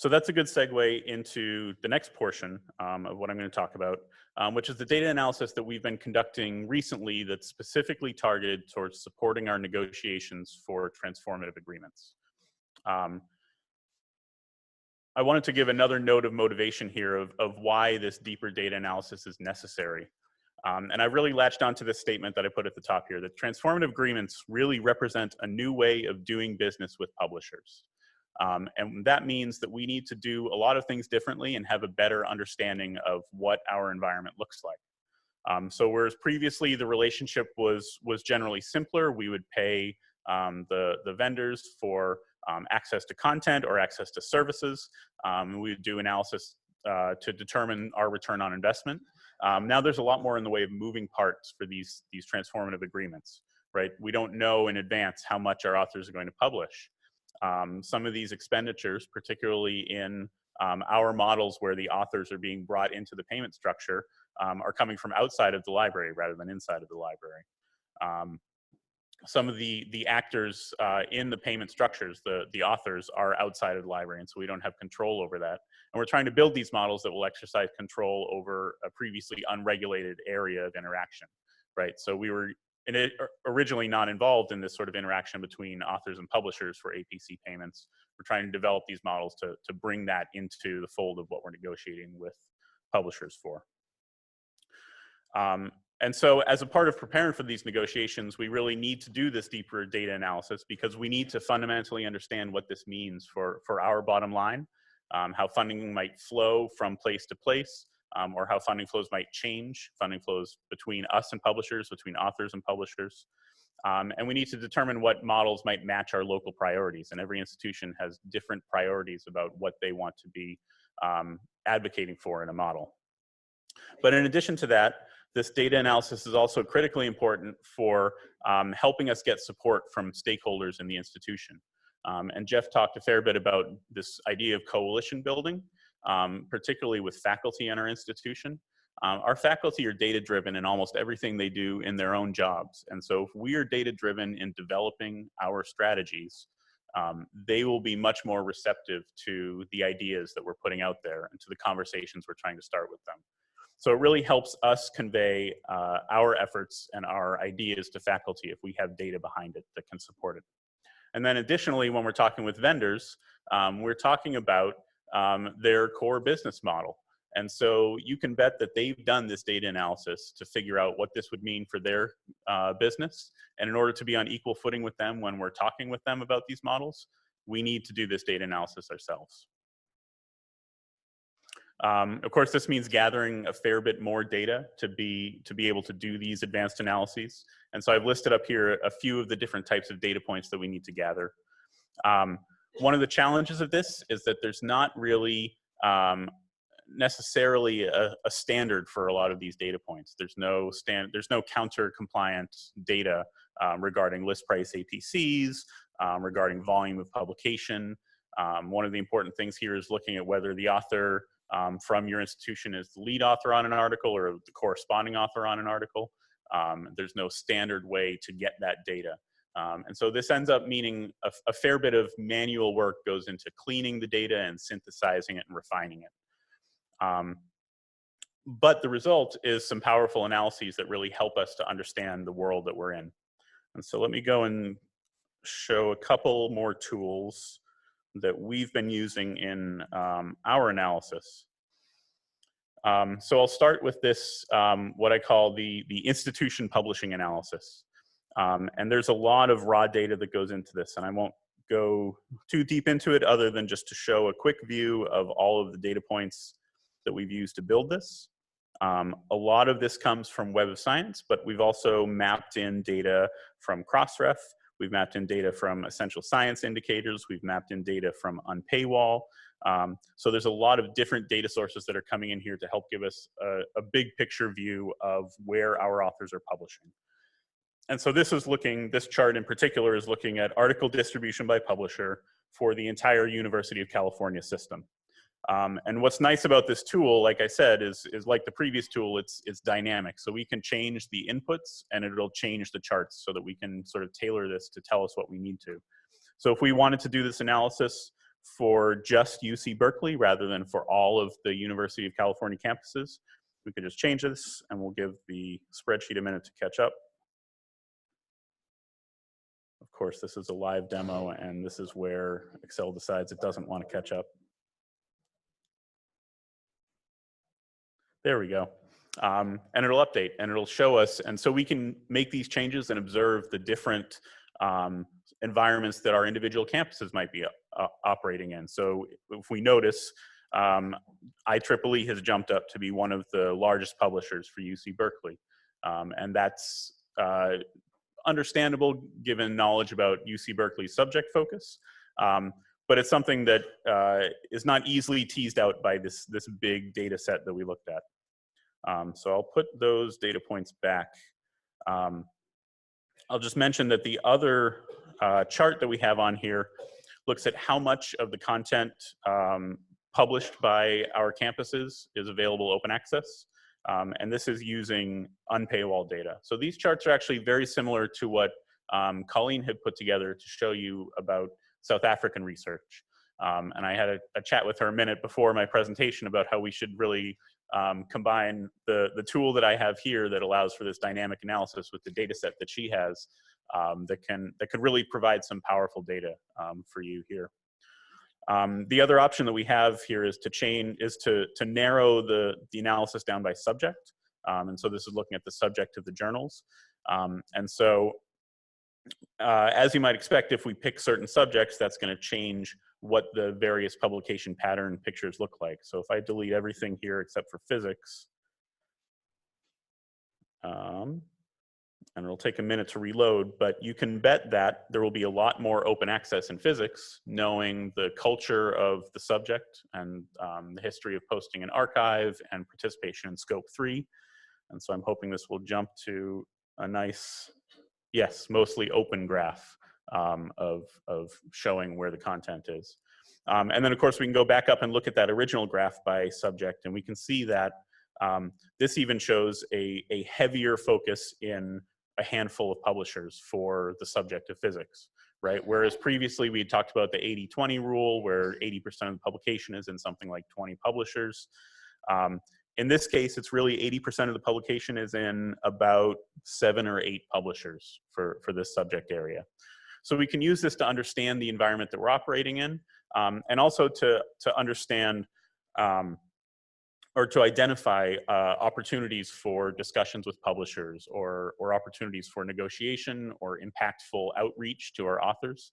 So that's a good segue into the next portion of what I'm going to talk about, which is the data analysis that we've been conducting recently that's specifically targeted towards supporting our negotiations for transformative agreements. I wanted to give another note of motivation here of why this deeper data analysis is necessary. And I really latched onto this statement that I put at the top here, that transformative agreements really represent a new way of doing business with publishers. And that means that we need to do a lot of things differently and have a better understanding of what our environment looks like. So whereas previously the relationship was generally simpler, we would pay the vendors for access to content or access to services. We would do analysis to determine our return on investment. Now there's a lot more in the way of moving parts for these transformative agreements, right? We don't know in advance how much our authors are going to publish. Some of these expenditures, particularly in our models where the authors are being brought into the payment structure, are coming from outside of the library rather than inside of the library. Some of the actors in the payment structures, the authors, are outside of the library, and so we don't have control over that. And we're trying to build these models that will exercise control over a previously unregulated area of interaction, right? So we were originally not involved in this sort of interaction between authors and publishers for APC payments. We're trying to develop these models to bring that into the fold of what we're negotiating with publishers for. And so as a part of preparing for these negotiations, we really need to do this deeper data analysis because we need to fundamentally understand what this means for our bottom line, how funding might flow from place to place, or how funding flows might change, funding flows between us and publishers, between authors and publishers. And we need to determine what models might match our local priorities. And every institution has different priorities about what they want to be advocating for in a model. But in addition to that, this data analysis is also critically important for helping us get support from stakeholders in the institution. And Jeff talked a fair bit about this idea of coalition building, particularly with faculty in our institution. Our faculty are data-driven in almost everything they do in their own jobs. And so if we are data-driven in developing our strategies, they will be much more receptive to the ideas that we're putting out there and to the conversations we're trying to start with them. So it really helps us convey our efforts and our ideas to faculty if we have data behind it that can support it. And then additionally, when we're talking with vendors, we're talking about their core business model. And so you can bet that they've done this data analysis to figure out what this would mean for their business. And in order to be on equal footing with them when we're talking with them about these models, we need to do this data analysis ourselves. Of course, this means gathering a fair bit more data to be able to do these advanced analyses. And so I've listed up here a few of the different types of data points that we need to gather. One of the challenges of this is that there's not really necessarily a standard for a lot of these data points. There's no counter compliant data regarding list price APCs, regarding volume of publication. One of the important things here is looking at whether the author from your institution is the lead author on an article or the corresponding author on an article. There's no standard way to get that data. And so this ends up meaning a fair bit of manual work goes into cleaning the data and synthesizing it and refining it. But the result is some powerful analyses that really help us to understand the world that we're in. And so let me go and show a couple more tools that we've been using in our analysis. So I'll start with this, what I call the institution publishing analysis. And there's a lot of raw data that goes into this, and I won't go too deep into it other than just to show a quick view of all of the data points that we've used to build this. A lot of this comes from Web of Science, but we've also mapped in data from Crossref. We've mapped in data from Essential Science Indicators. We've mapped in data from Unpaywall. So there's a lot of different data sources that are coming in here to help give us a big picture view of where our authors are publishing. And so this chart in particular is looking at article distribution by publisher for the entire University of California system. And what's nice about this tool, like I said, is like the previous tool, it's dynamic. So we can change the inputs and it'll change the charts so that we can sort of tailor this to tell us what we need to. So if we wanted to do this analysis for just UC Berkeley rather than for all of the University of California campuses. We could just change this, and we'll give the spreadsheet a minute to catch up. Of course, this is a live demo, and this is where Excel decides it doesn't want to catch up. There we go. And it'll update, and it'll show us. And so we can make these changes and observe the different environments that our individual campuses might be operating in. So if we notice, IEEE has jumped up to be one of the largest publishers for UC Berkeley. And that's understandable given knowledge about UC Berkeley's subject focus. But it's something that is not easily teased out by this big data set that we looked at. So I'll put those data points back. I'll just mention that the other chart that we have on here looks at how much of the content published by our campuses is available open access. And this is using unpaywall data. So these charts are actually very similar to what Colleen had put together to show you about South African research. And I had a chat with her a minute before my presentation about how we should really combine the tool that I have here that allows for this dynamic analysis with the data set that she has that could really provide some powerful data for you here. The other option that we have here is to narrow the analysis down by subject. And so this is looking at the subject of the journals. And so as you might expect, if we pick certain subjects, that's going to change what the various publication pattern pictures look like. So if I delete everything here except for physics, and it'll take a minute to reload, but you can bet that there will be a lot more open access in physics, knowing the culture of the subject and the history of posting an archive and participation in scope 3. And so I'm hoping this will jump to a nice, yes, mostly open graph of showing where the content is. And then of course we can go back up and look at that original graph by subject, and we can see that this even shows a heavier focus in a handful of publishers for the subject of physics, right? Whereas previously we had talked about the 80-20 rule, where 80% of the publication is in something like 20 publishers. In this case, it's really 80% of the publication is in about 7 or 8 publishers for this subject area. So we can use this to understand the environment that we're operating in, and also to understand or to identify opportunities for discussions with publishers or opportunities for negotiation or impactful outreach to our authors.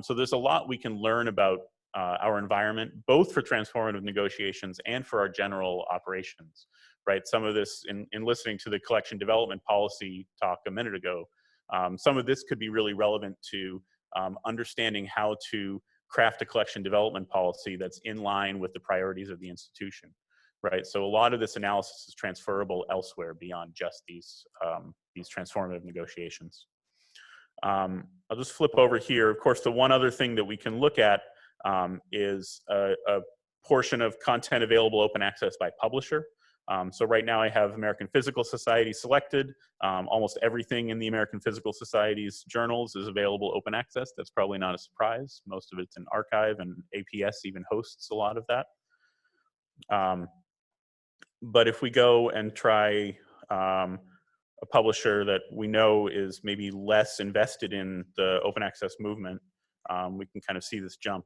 So there's a lot we can learn about our environment, both for transformative negotiations and for our general operations, right? Some of this, in listening to the collection development policy talk a minute ago, some of this could be really relevant to understanding how to craft a collection development policy that's in line with the priorities of the institution, right? So a lot of this analysis is transferable elsewhere beyond just these transformative negotiations. I'll just flip over here. Of course, the one other thing that we can look at is a portion of content available open access by publisher. So right now I have American Physical Society selected. Almost everything in the American Physical Society's journals is available open access. That's probably not a surprise. Most of it's in archive, and APS even hosts a lot of that. But if we go and try a publisher that we know is maybe less invested in the open access movement, we can kind of see this jump.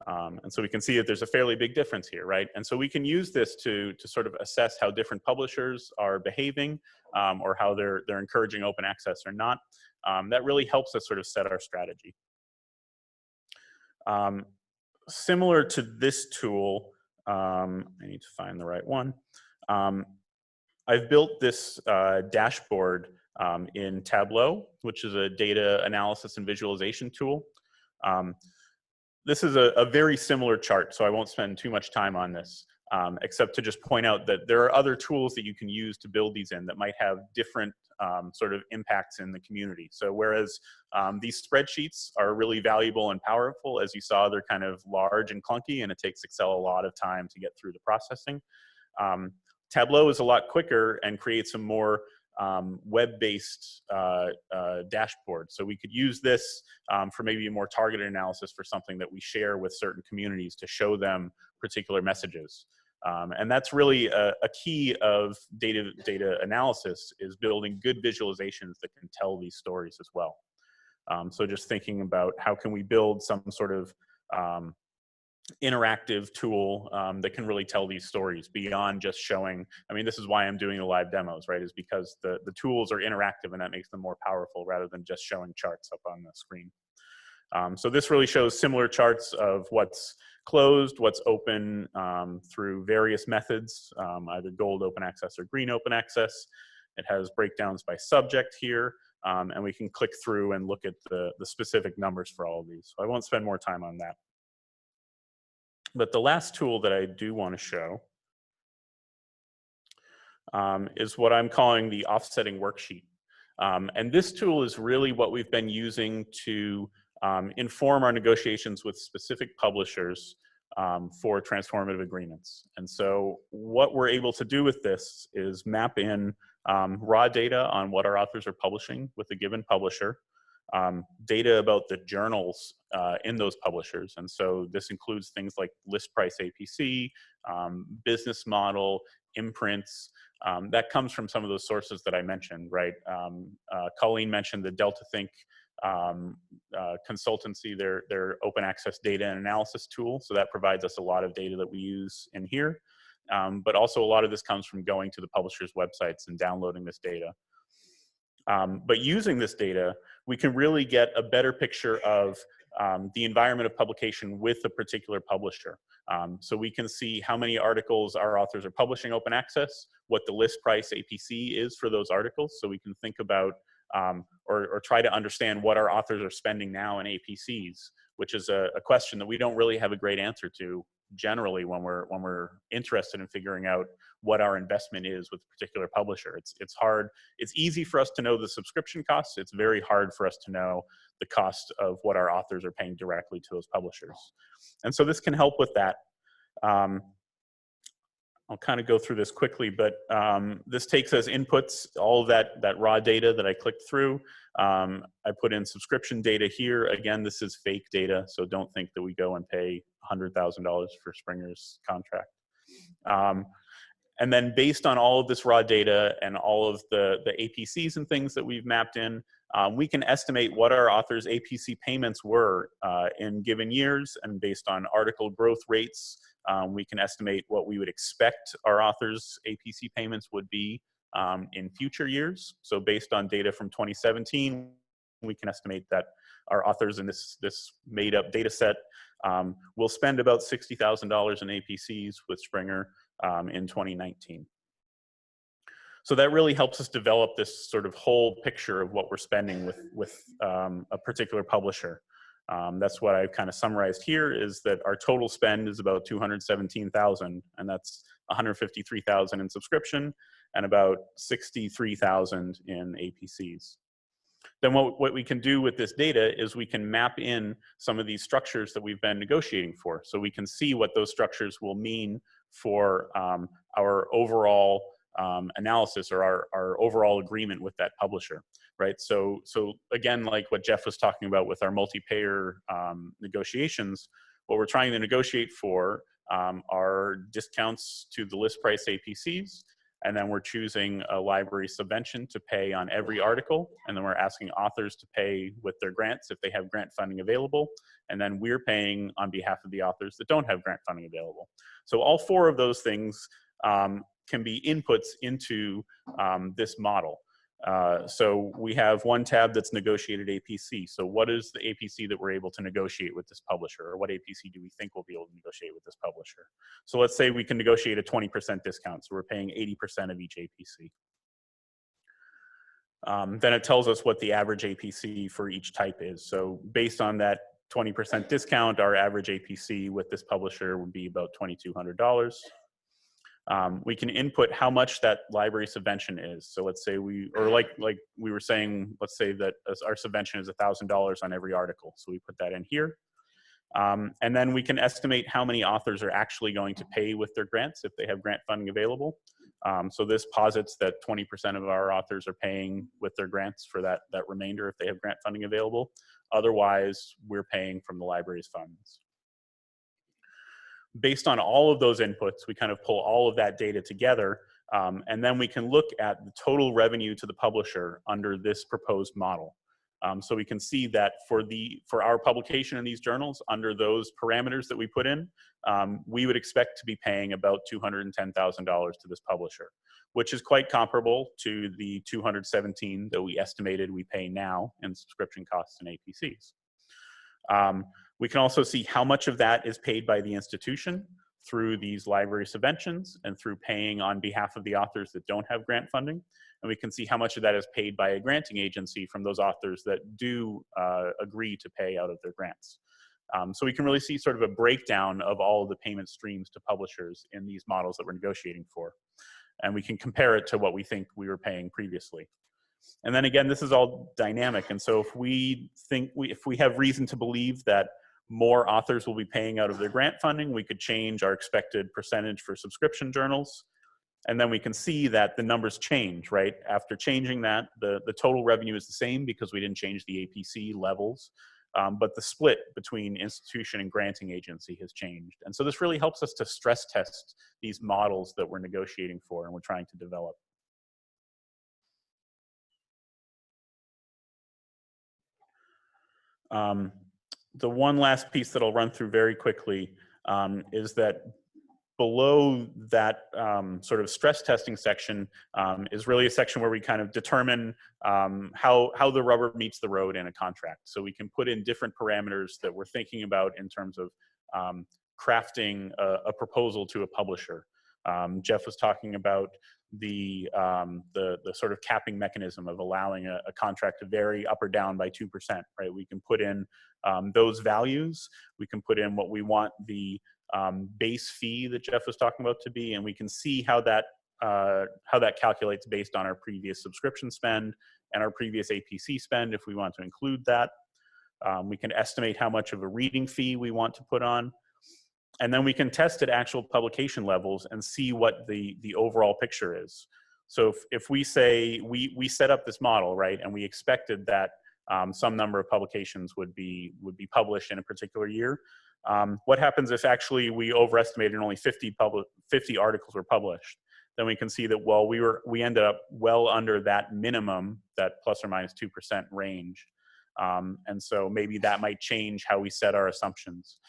And so we can see that there's a fairly big difference here, right? And so we can use this to sort of assess how different publishers are behaving or how they're encouraging open access or not. That really helps us sort of set our strategy. Similar to this tool, I need to find the right one. I've built this dashboard in Tableau, which is a data analysis and visualization tool. This is a very similar chart, so I won't spend too much time on this, except to just point out that there are other tools that you can use to build these in that might have different sort of impacts in the community. So whereas these spreadsheets are really valuable and powerful, as you saw, they're kind of large and clunky, and it takes Excel a lot of time to get through the processing. Tableau is a lot quicker and creates a more web-based dashboard. So we could use this for maybe a more targeted analysis for something that we share with certain communities to show them particular messages. And that's really a key of data analysis, is building good visualizations that can tell these stories as well. So just thinking about how can we build some sort of interactive tool that can really tell these stories beyond just showing. I mean, this is why I'm doing the live demos, right? Is because the tools are interactive, and that makes them more powerful rather than just showing charts up on the screen. So this really shows similar charts of what's closed, what's open through various methods, either gold open access or green open access. It has breakdowns by subject here, and we can click through and look at the specific numbers for all of these. So I won't spend more time on that. But the last tool that I do want to show is what I'm calling the offsetting worksheet. And this tool is really what we've been using to inform our negotiations with specific publishers for transformative agreements. And so what we're able to do with this is map in raw data on what our authors are publishing with a given publisher, data about the journals in those publishers. And so this includes things like list price APC, business model, imprints. That comes from some of those sources that I mentioned, right? Colleen mentioned the Delta Think consultancy, their open access data and analysis tool. So that provides us a lot of data that we use in here. But also a lot of this comes from going to the publishers' websites and downloading this data. But using this data, we can really get a better picture of the environment of publication with a particular publisher. So we can see how many articles our authors are publishing open access, what the list price APC is for those articles. So we can think about or try to understand what our authors are spending now in APCs, which is a question that we don't really have a great answer to generally when we're interested in figuring out what our investment is with a particular publisher. It's hard. It's easy for us to know the subscription costs. It's very hard for us to know the cost of what our authors are paying directly to those publishers. And so this can help with that. I'll kind of go through this quickly, but this takes as inputs all of that raw data that I clicked through. I put in subscription data here. Again, this is fake data, so don't think that we go and pay $100,000 for Springer's contract. And then based on all of this raw data and all of the APCs and things that we've mapped in, we can estimate what our authors' APC payments were in given years, and based on article growth rates, we can estimate what we would expect our authors' APC payments would be in future years. So based on data from 2017, we can estimate that our authors in this made-up data set will spend about $60,000 in APCs with Springer in 2019. So that really helps us develop this sort of whole picture of what we're spending with a particular publisher. That's what I've kind of summarized here, is that our total spend is about $217,000, and that's $153,000 in subscription and about $63,000 in APCs. Then what we can do with this data is we can map in some of these structures that we've been negotiating for. So we can see what those structures will mean for our overall analysis, or our overall agreement with that publisher, right? So again, like what Jeff was talking about with our multi-payer negotiations, what we're trying to negotiate for are discounts to the list price APCs, and then we're choosing a library subvention to pay on every article, and then we're asking authors to pay with their grants if they have grant funding available, and then we're paying on behalf of the authors that don't have grant funding available. So all four of those things can be inputs into this model. So we have one tab that's negotiated APC. So what is the APC that we're able to negotiate with this publisher, or what APC do we think we'll be able to negotiate with this publisher? So let's say we can negotiate a 20% discount, so we're paying 80% of each APC. Then it tells us what the average APC for each type is. So based on that 20% discount, our average APC with this publisher would be about $2,200. We can input how much that library subvention is. So let's say like we were saying, let's say that our subvention is $1,000 on every article. So we put that in here. And then we can estimate how many authors are actually going to pay with their grants if they have grant funding available. So this posits that 20% of our authors are paying with their grants for that remainder if they have grant funding available. Otherwise, we're paying from the library's funds. Based on all of those inputs, we kind of pull all of that data together, and then we can look at the total revenue to the publisher under this proposed model. So we can see that for our publication in these journals, under those parameters that we put in, we would expect to be paying about $210,000 to this publisher, which is quite comparable to the $217,000 that we estimated we pay now in subscription costs and APCs. We can also see how much of that is paid by the institution through these library subventions and through paying on behalf of the authors that don't have grant funding. And we can see how much of that is paid by a granting agency from those authors that do agree to pay out of their grants. So we can really see sort of a breakdown of all of the payment streams to publishers in these models that we're negotiating for. And we can compare it to what we think we were paying previously. And then again, this is all dynamic. And so if we have reason to believe that more authors will be paying out of their grant funding, we could change our expected percentage for subscription journals. And then we can see that the numbers change, right? After changing that, the total revenue is the same because we didn't change the APC levels, but the split between institution and granting agency has changed. And so this really helps us to stress test these models that we're negotiating for and we're trying to develop. The one last piece that I'll run through very quickly is that below that sort of stress testing section is really a section where we kind of determine how the rubber meets the road in a contract. So we can put in different parameters that we're thinking about in terms of crafting a proposal to a publisher. Jeff was talking about the sort of capping mechanism of allowing a contract to vary up or down by 2%, right? We can put in those values. We can put in what we want the base fee that Jeff was talking about to be, and we can see how that calculates based on our previous subscription spend and our previous APC spend if we want to include that. We can estimate how much of a reading fee we want to put on. And then we can test at actual publication levels and see what the overall picture is. So if we say we set up this model, right, and we expected that some number of publications would be published in a particular year, what happens if actually we overestimated and only 50 articles were published? Then we can see that, well, we ended up well under that minimum, that plus or minus 2% range. And so maybe that might change how we set our assumptions.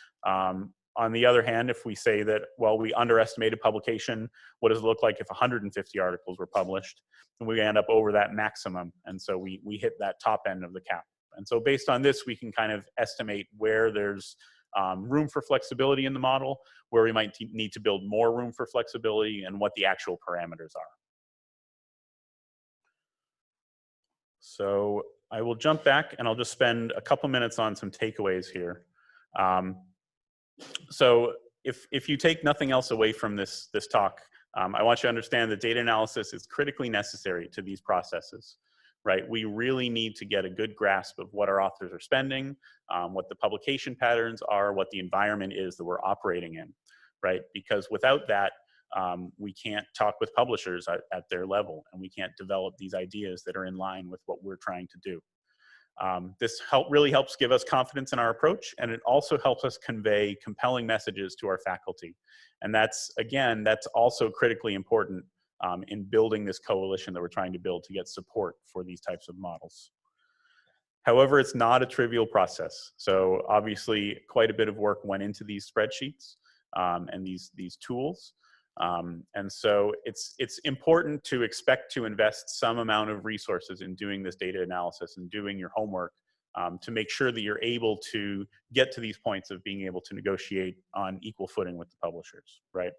On the other hand, if we say that, well, we underestimated publication, what does it look like if 150 articles were published? And we end up over that maximum. And so we hit that top end of the cap. And so based on this, we can kind of estimate where there's room for flexibility in the model, where we might need to build more room for flexibility, and what the actual parameters are. So I will jump back and I'll just spend a couple minutes on some takeaways here. So if you take nothing else away from this talk, I want you to understand that data analysis is critically necessary to these processes, right? We really need to get a good grasp of what our authors are spending, what the publication patterns are, what the environment is that we're operating in, right? Because without that, we can't talk with publishers at their level, and we can't develop these ideas that are in line with what we're trying to do. This really helps give us confidence in our approach, and it also helps us convey compelling messages to our faculty. And that's also critically important in building this coalition that we're trying to build to get support for these types of models. However, it's not a trivial process. So obviously, quite a bit of work went into these spreadsheets and these tools. And so it's important to expect to invest some amount of resources in doing this data analysis and doing your homework to make sure that you're able to get to these points of being able to negotiate on equal footing with the publishers, right?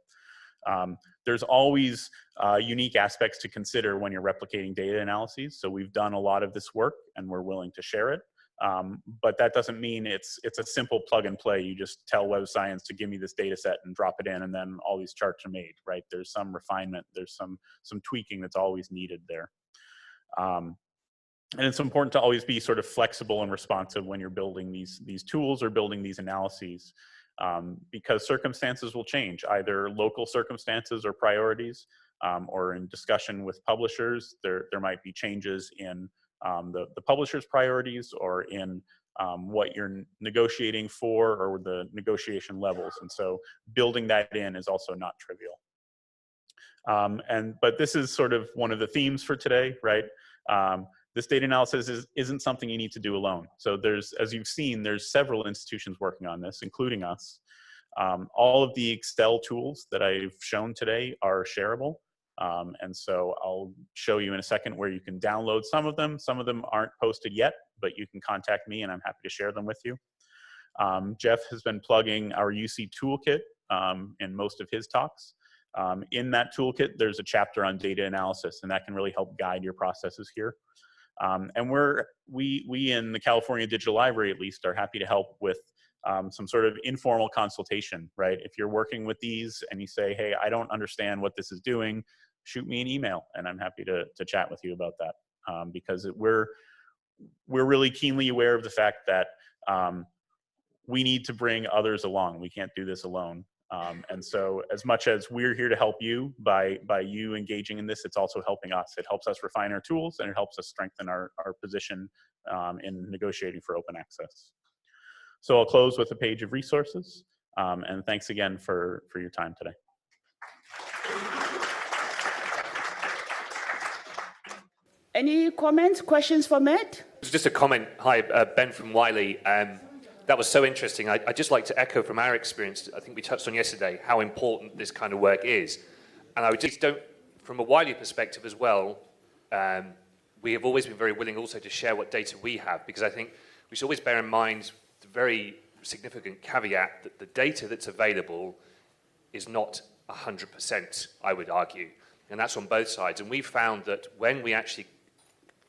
There's always unique aspects to consider when you're replicating data analyses. So we've done a lot of this work and we're willing to share it. But that doesn't mean it's a simple plug and play. You just tell Web of Science to give me this data set and drop it in, and then all these charts are made, right? There's some refinement, there's some tweaking that's always needed there. And it's important to always be sort of flexible and responsive when you're building these tools or building these analyses, because circumstances will change, either local circumstances or priorities. or in discussion with publishers, there might be changes in the publisher's priorities or in what you're negotiating for or the negotiation levels. And so building that in is also not trivial. But this is sort of one of the themes for today, right? This data analysis isn't something you need to do alone. So there's, as you've seen, there's several institutions working on this, including us. All of the Excel tools that I've shown today are shareable. And so I'll show you in a second where you can download some of them. Some of them aren't posted yet, but you can contact me and I'm happy to share them with you. Jeff has been plugging our UC toolkit in most of his talks. In that toolkit, there's a chapter on data analysis, and that can really help guide your processes here. And we in the California Digital Library, at least, are happy to help with some sort of informal consultation, right? If you're working with these and you say, hey, I don't understand what this is doing, shoot me an email, and I'm happy to chat with you about that. Because we're really keenly aware of the fact that we need to bring others along. We can't do this alone. And so as much as we're here to help you by you engaging in this, it's also helping us. It helps us refine our tools and it helps us strengthen our position in negotiating for open access. So I'll close with a page of resources. And thanks again for your time today. Any comments, questions for Matt? Just a comment. Hi, Ben from Wiley. That was so interesting. I'd just like to echo from our experience, I think we touched on yesterday, how important this kind of work is. And I would just from a Wiley perspective as well, we have always been very willing also to share what data we have, because I think we should always bear in mind the very significant caveat that the data that's available is not 100%, I would argue. And that's on both sides. And we've found that when we actually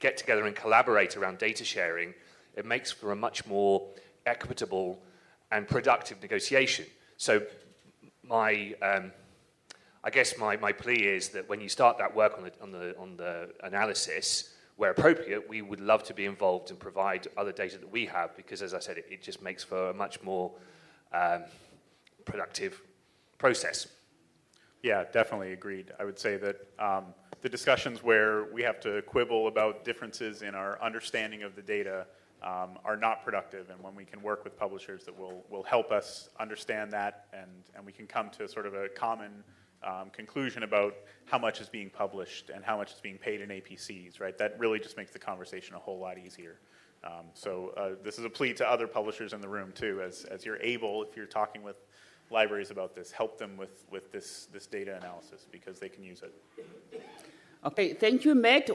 get together and collaborate around data sharing, it makes for a much more equitable and productive negotiation. So I guess my plea is that when you start that work on the analysis, where appropriate, we would love to be involved and provide other data that we have, because as I said, it just makes for a much more productive process. Yeah, definitely agreed. I would say that the discussions where we have to quibble about differences in our understanding of the data are not productive, and when we can work with publishers that will help us understand that, and we can come to sort of a common conclusion about how much is being published and how much is being paid in APCs, right? That really just makes the conversation a whole lot easier. So this is a plea to other publishers in the room too, as you're able, if you're talking with libraries about this, help them with this data analysis, because they can use it. Okay, thank you, Matt.